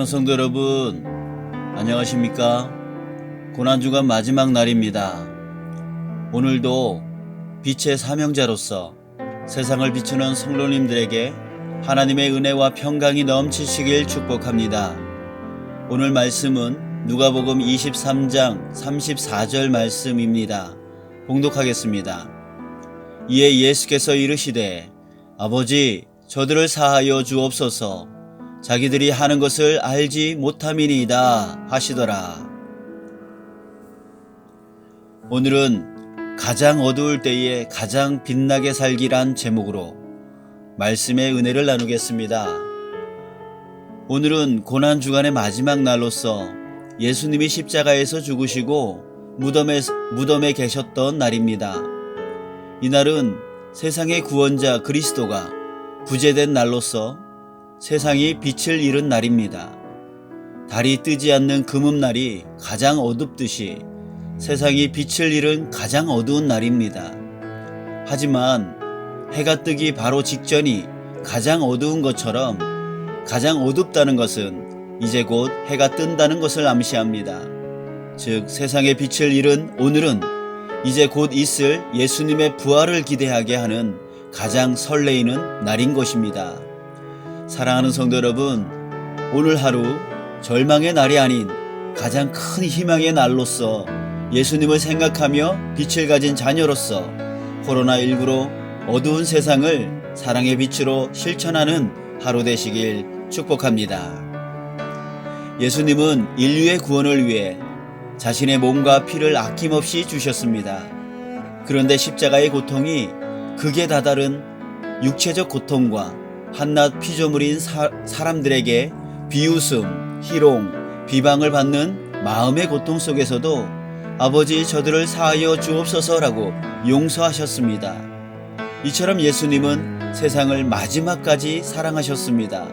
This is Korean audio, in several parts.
성도 여러분, 안녕하십니까? 고난주간 마지막 날입니다. 오늘도 빛의 사명자로서 세상을 비추는 성도님들에게 하나님의 은혜와 평강이 넘치시길 축복합니다. 오늘 말씀은 누가복음 23장 34절 말씀입니다. 봉독하겠습니다. 이에 예수께서 이르시되 아버지 저들을 사하여 주옵소서. 자기들이 하는 것을 알지 못함이니이다 하시더라. 오늘은 가장 어두울 때에 가장 빛나게 살기란 제목으로 말씀의 은혜를 나누겠습니다. 오늘은 고난주간의 마지막 날로서 예수님이 십자가에서 죽으시고 무덤에 계셨던 날입니다. 이날은 세상의 구원자 그리스도가 부재된 날로서 세상이 빛을 잃은 날입니다. 달이 뜨지 않는 금음날이 가장 어둡듯이 세상이 빛을 잃은 가장 어두운 날입니다. 하지만 해가 뜨기 바로 직전이 가장 어두운 것처럼 가장 어둡다는 것은 이제 곧 해가 뜬다는 것을 암시합니다. 즉 세상의 빛을 잃은 오늘은 이제 곧 있을 예수님의 부활을 기대하게 하는 가장 설레이는 날인 것입니다. 사랑하는 성도 여러분, 오늘 하루 절망의 날이 아닌 가장 큰 희망의 날로서 예수님을 생각하며 빛을 가진 자녀로서 코로나19로 어두운 세상을 사랑의 빛으로 실천하는 하루 되시길 축복합니다. 예수님은 인류의 구원을 위해 자신의 몸과 피를 아낌없이 주셨습니다. 그런데 십자가의 고통이 극에 다다른 육체적 고통과 한낱 피조물인 사람들에게 비웃음, 희롱, 비방을 받는 마음의 고통 속에서도 아버지 저들을 사하여 주옵소서라고 용서하셨습니다. 이처럼 예수님은 세상을 마지막까지 사랑하셨습니다.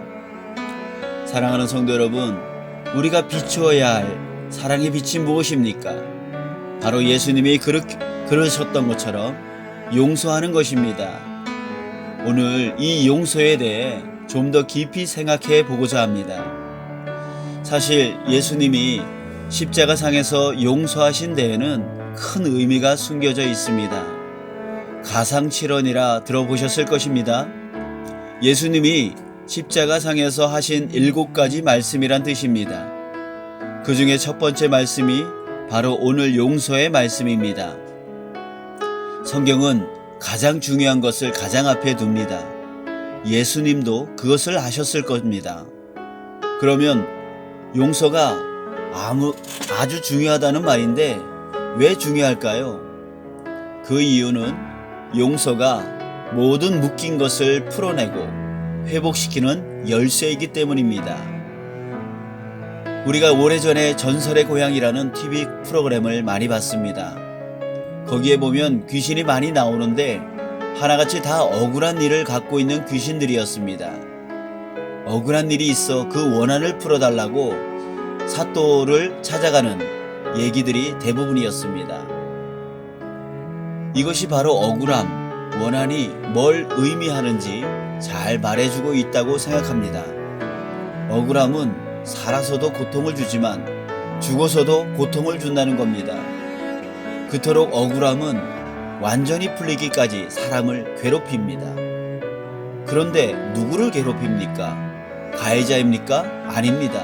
사랑하는 성도 여러분, 우리가 비추어야 할 사랑의 빛이 무엇입니까? 바로 예수님이 그러셨던 것처럼 용서하는 것입니다. 오늘 이 용서에 대해 좀 더 깊이 생각해 보고자 합니다. 사실 예수님이 십자가상에서 용서하신 데에는 큰 의미가 숨겨져 있습니다. 가상칠언이라 들어보셨을 것입니다. 예수님이 십자가상에서 하신 7가지 말씀이란 뜻입니다. 그 중에 첫 번째 말씀이 바로 오늘 용서의 말씀입니다. 성경은 가장 중요한 것을 가장 앞에 둡니다. 예수님도 그것을 아셨을 겁니다. 그러면 용서가 아주 중요하다는 말인데 왜 중요할까요? 그 이유는 용서가 모든 묶인 것을 풀어내고 회복시키는 열쇠이기 때문입니다. 우리가 오래전에 전설의 고향이라는 TV 프로그램을 많이 봤습니다. 거기에 보면 귀신이 많이 나오는데 하나같이 다 억울한 일을 갖고 있는 귀신들이었습니다. 억울한 일이 있어 그 원한을 풀어달라고 사또를 찾아가는 얘기들이 대부분이었습니다. 이것이 바로 억울함, 원한이 뭘 의미하는지 잘 말해주고 있다고 생각합니다. 억울함은 살아서도 고통을 주지만 죽어서도 고통을 준다는 겁니다. 그토록 억울함은 완전히 풀리기까지 사람을 괴롭힙니다. 그런데 누구를 괴롭힙니까? 가해자입니까? 아닙니다.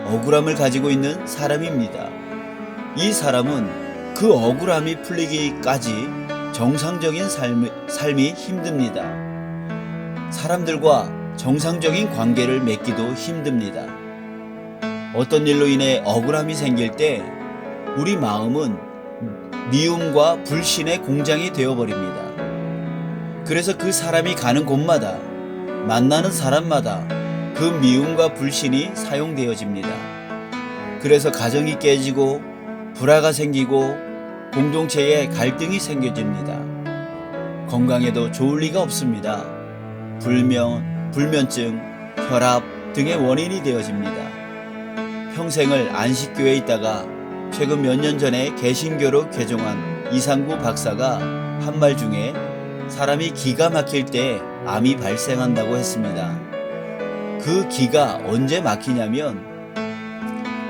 억울함을 가지고 있는 사람입니다. 이 사람은 그 억울함이 풀리기까지 정상적인 삶이 힘듭니다. 사람들과 정상적인 관계를 맺기도 힘듭니다. 어떤 일로 인해 억울함이 생길 때 우리 마음은 미움과 불신의 공장이 되어버립니다. 그래서 그 사람이 가는 곳마다 만나는 사람마다 그 미움과 불신이 사용되어집니다. 그래서 가정이 깨지고 불화가 생기고 공동체에 갈등이 생겨집니다. 건강에도 좋을 리가 없습니다. 불면증, 혈압 등의 원인이 되어집니다. 평생을 안식교에 있다가 최근 몇 년 전에 개신교로 개종한 이상구 박사가 한 말 중에 사람이 기가 막힐 때 암이 발생한다고 했습니다. 그 기가 언제 막히냐면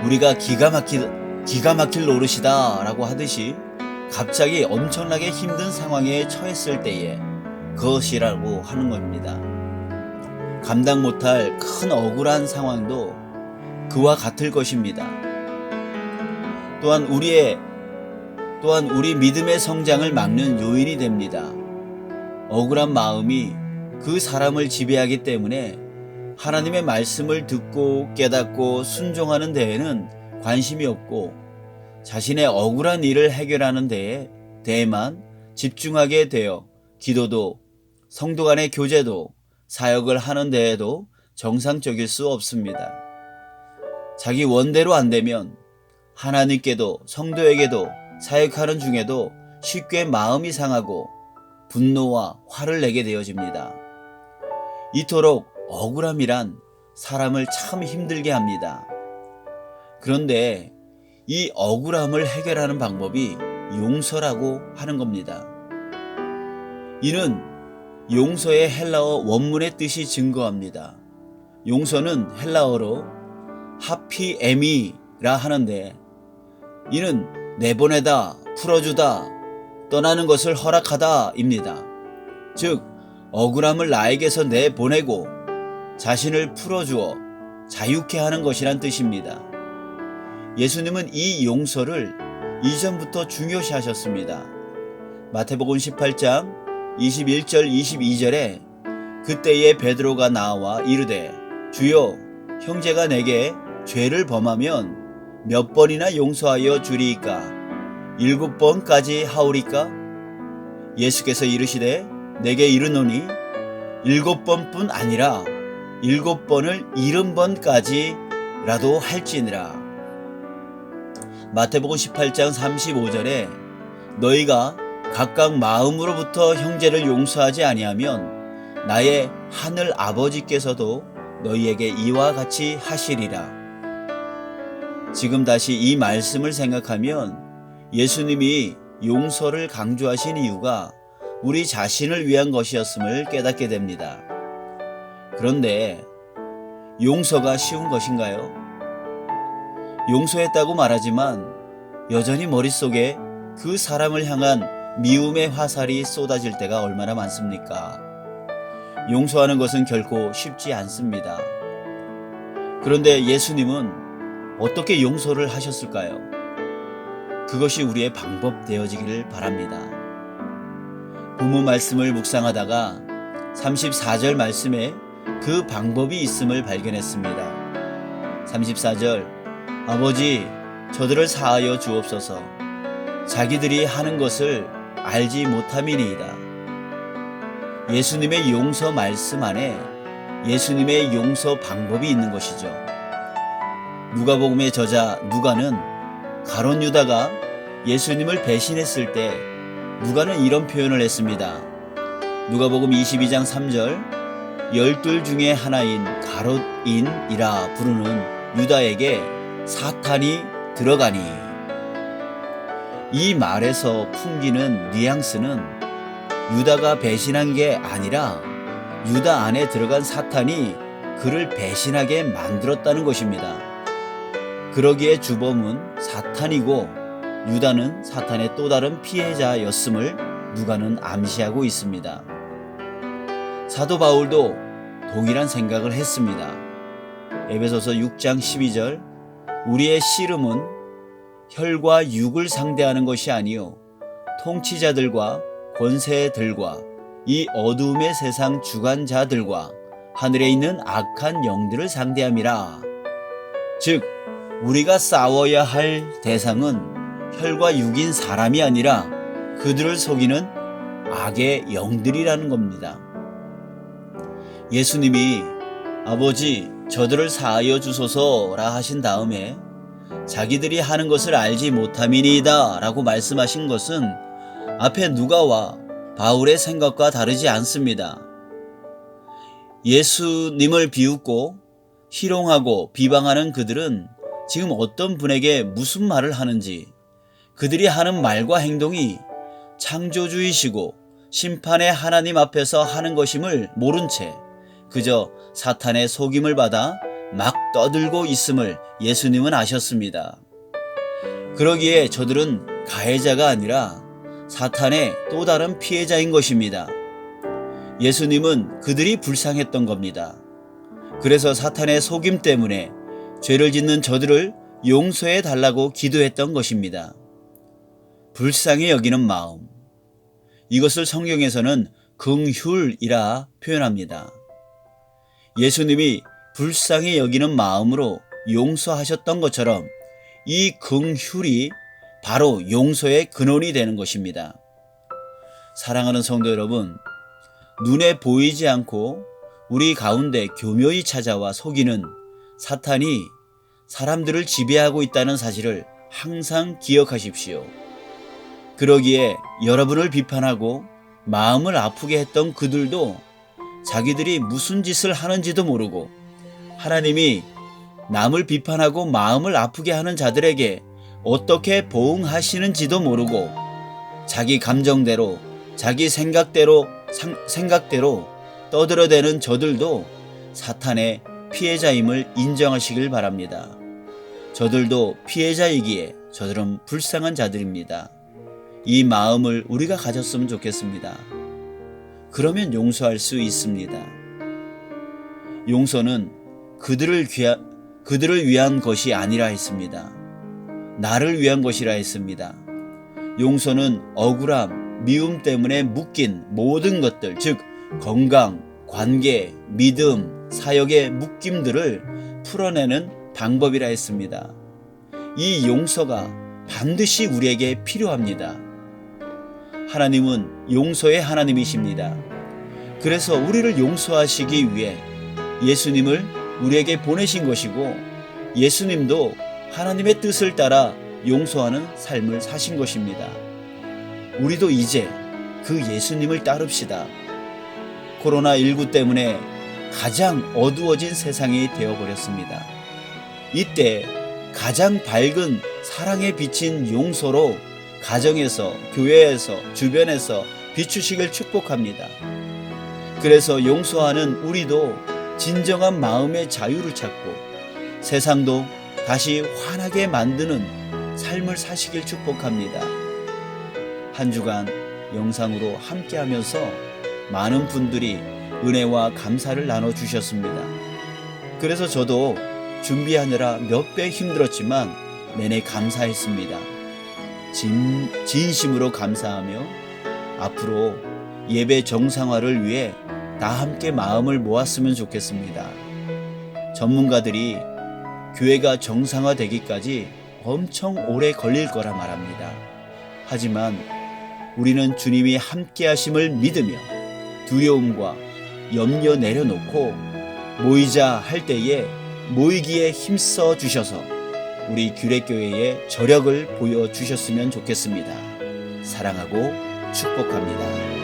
우리가 기가 막힐 노릇이다 라고 하듯이 갑자기 엄청나게 힘든 상황에 처했을 때에 그것이라고 하는 겁니다. 감당 못할 큰 억울한 상황도 그와 같을 것입니다. 또한 우리 믿음의 성장을 막는 요인이 됩니다. 억울한 마음이 그 사람을 지배하기 때문에 하나님의 말씀을 듣고 깨닫고 순종하는 데에는 관심이 없고 자신의 억울한 일을 해결하는 데에만 집중하게 되어 기도도 성도 간의 교제도 사역을 하는 데에도 정상적일 수 없습니다. 자기 원대로 안 되면 하나님께도 성도에게도 사역하는 중에도 쉽게 마음이 상하고 분노와 화를 내게 되어집니다. 이토록 억울함이란 사람을 참 힘들게 합니다. 그런데 이 억울함을 해결하는 방법이 용서라고 하는 겁니다. 이는 용서의 헬라어 원문의 뜻이 증거합니다. 용서는 헬라어로 하피에미라 하는데 이는 내보내다, 풀어주다, 떠나는 것을 허락하다 입니다. 즉 억울함을 나에게서 내보내고 자신을 풀어주어 자유케 하는 것이란 뜻입니다. 예수님은 이 용서를 이전부터 중요시하셨습니다. 마태복음 18장 21절 22절에 그때에 베드로가 나와 이르되 주여 형제가 내게 죄를 범하면 몇 번이나 용서하여 주리이까 7번까지 하오리까? 예수께서 이르시되 내게 이르노니 7번뿐 아니라 7번을 70번까지라도 할지니라. 마태복음 18장 35절에 너희가 각각 마음으로부터 형제를 용서하지 아니하면 나의 하늘 아버지께서도 너희에게 이와 같이 하시리라. 지금 다시 이 말씀을 생각하면 예수님이 용서를 강조하신 이유가 우리 자신을 위한 것이었음을 깨닫게 됩니다. 그런데 용서가 쉬운 것인가요? 용서했다고 말하지만 여전히 머릿속에 그 사람을 향한 미움의 화살이 쏟아질 때가 얼마나 많습니까? 용서하는 것은 결코 쉽지 않습니다. 그런데 예수님은 어떻게 용서를 하셨을까요? 그것이 우리의 방법 되어지기를 바랍니다. 본문 말씀을 묵상하다가 34절 말씀에 그 방법이 있음을 발견했습니다. 34절 아버지 저들을 사하여 주옵소서 자기들이 하는 것을 알지 못함이니이다. 예수님의 용서 말씀 안에 예수님의 용서 방법이 있는 것이죠. 누가복음의 저자 누가는 가룟 유다가 예수님을 배신했을 때 누가는 이런 표현을 했습니다. 누가복음 22장 3절 12 중에 하나인 가롯인이라 부르는 유다에게 사탄이 들어가니. 이 말에서 풍기는 뉘앙스는 유다가 배신한 게 아니라 유다 안에 들어간 사탄이 그를 배신하게 만들었다는 것입니다. 그러기에 주범은 사탄이고 유다는 사탄의 또 다른 피해자였음을 누가는 암시하고 있습니다. 사도 바울도 동일한 생각을 했습니다. 에베소서 6장 12절 우리의 씨름은 혈과 육을 상대하는 것이 아니요 통치자들과 권세들과 이 어두움의 세상 주관자들과 하늘에 있는 악한 영들을 상대함이라. 즉 우리가 싸워야 할 대상은 혈과 육인 사람이 아니라 그들을 속이는 악의 영들이라는 겁니다. 예수님이 아버지 저들을 사하여 주소서라 하신 다음에 자기들이 하는 것을 알지 못함이니이다 라고 말씀하신 것은 앞에 누가와 바울의 생각과 다르지 않습니다. 예수님을 비웃고 희롱하고 비방하는 그들은 지금 어떤 분에게 무슨 말을 하는지 그들이 하는 말과 행동이 창조주이시고 심판의 하나님 앞에서 하는 것임을 모른 채 그저 사탄의 속임을 받아 막 떠들고 있음을 예수님은 아셨습니다. 그러기에 저들은 가해자가 아니라 사탄의 또 다른 피해자인 것입니다. 예수님은 그들이 불쌍했던 겁니다. 그래서 사탄의 속임 때문에 죄를 짓는 저들을 용서해 달라고 기도했던 것입니다. 불쌍히 여기는 마음. 이것을 성경에서는 긍휼이라 표현합니다. 예수님이 불쌍히 여기는 마음으로 용서하셨던 것처럼 이 긍휼이 바로 용서의 근원이 되는 것입니다. 사랑하는 성도 여러분, 눈에 보이지 않고 우리 가운데 교묘히 찾아와 속이는 사탄이 사람들을 지배하고 있다는 사실을 항상 기억하십시오. 그러기에 여러분을 비판하고 마음을 아프게 했던 그들도 자기들이 무슨 짓을 하는지도 모르고 하나님이 남을 비판하고 마음을 아프게 하는 자들에게 어떻게 보응하시는지도 모르고 자기 감정대로 자기 생각대로 떠들어대는 저들도 사탄의 피해자임을 인정하시길 바랍니다. 저들도 피해자이기에 저들은 불쌍한 자들입니다. 이 마음을 우리가 가졌으면 좋겠습니다. 그러면 용서할 수 있습니다. 용서는 그들을 위한 것이 아니라 했습니다. 나를 위한 것이라 했습니다. 용서는 억울함, 미움 때문에 묶인 모든 것들, 즉 건강, 관계, 믿음, 사역의 묶임들을 풀어내는 방법이라 했습니다. 이 용서가 반드시 우리에게 필요합니다. 하나님은 용서의 하나님이십니다. 그래서 우리를 용서하시기 위해 예수님을 우리에게 보내신 것이고 예수님도 하나님의 뜻을 따라 용서하는 삶을 사신 것입니다. 우리도 이제 그 예수님을 따릅시다. 코로나19 때문에 가장 어두워진 세상이 되어버렸습니다. 이때 가장 밝은 사랑에 비친 용서로 가정에서, 교회에서, 주변에서 비추시길 축복합니다. 그래서 용서하는 우리도 진정한 마음의 자유를 찾고 세상도 다시 환하게 만드는 삶을 사시길 축복합니다. 한 주간 영상으로 함께하면서 많은 분들이 은혜와 감사를 나눠주셨습니다. 그래서 저도 준비하느라 몇 배 힘들었지만 내내 감사했습니다. 진심으로 감사하며 앞으로 예배 정상화를 위해 다 함께 마음을 모았으면 좋겠습니다. 전문가들이 교회가 정상화되기까지 엄청 오래 걸릴 거라 말합니다. 하지만 우리는 주님이 함께 하심을 믿으며 두려움과 염려 내려놓고 모이자 할 때에 모이기에 힘써 주셔서 우리 규례교회의 저력을 보여주셨으면 좋겠습니다. 사랑하고 축복합니다.